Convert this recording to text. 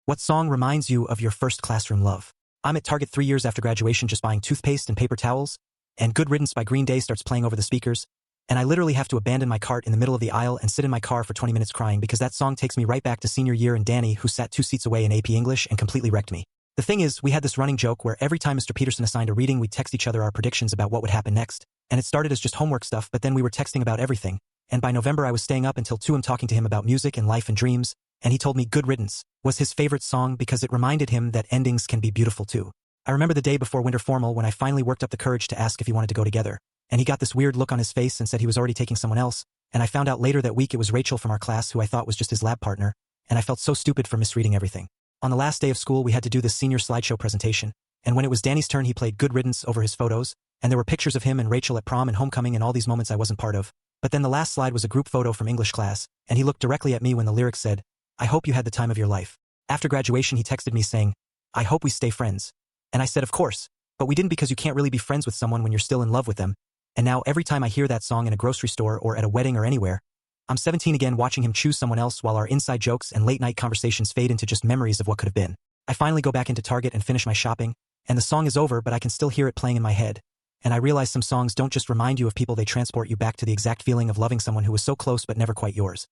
What song reminds you of your first classroom love? I'm at Target 3 years after graduation just buying toothpaste and paper towels, and Good Riddance by Green Day starts playing over the speakers, and I literally have to abandon my cart in the middle of the aisle and sit in my car for 20 minutes crying because that song takes me right back to senior year and Danny, who sat 2 seats away in AP English and completely wrecked me. The thing is, we had this running joke where every time Mr. Peterson assigned a reading we'd text each other our predictions about what would happen next, and it started as just homework stuff, but then we were texting about everything, and by November I was staying up until 2 am talking to him about music and life and dreams, and he told me Good Riddance was his favorite song because it reminded him that endings can be beautiful too. I remember the day before winter formal when I finally worked up the courage to ask if he wanted to go together, and he got this weird look on his face and said he was already taking someone else, and I found out later that week it was Rachel from our class who I thought was just his lab partner, and I felt so stupid for misreading everything. On the last day of school we had to do this senior slideshow presentation, and when it was Danny's turn he played Good Riddance over his photos, and there were pictures of him and Rachel at prom and homecoming and all these moments I wasn't part of, but then the last slide was a group photo from English class, and he looked directly at me when the lyrics said, "I hope you had the time of your life." After graduation he texted me saying, "I hope we stay friends." And I said of course, but we didn't because you can't really be friends with someone when you're still in love with them, and now every time I hear that song in a grocery store or at a wedding or anywhere, I'm 17 again watching him choose someone else while our inside jokes and late night conversations fade into just memories of what could have been. I finally go back into Target and finish my shopping, and the song is over but I can still hear it playing in my head, and I realize some songs don't just remind you of people, they transport you back to the exact feeling of loving someone who was so close but never quite yours.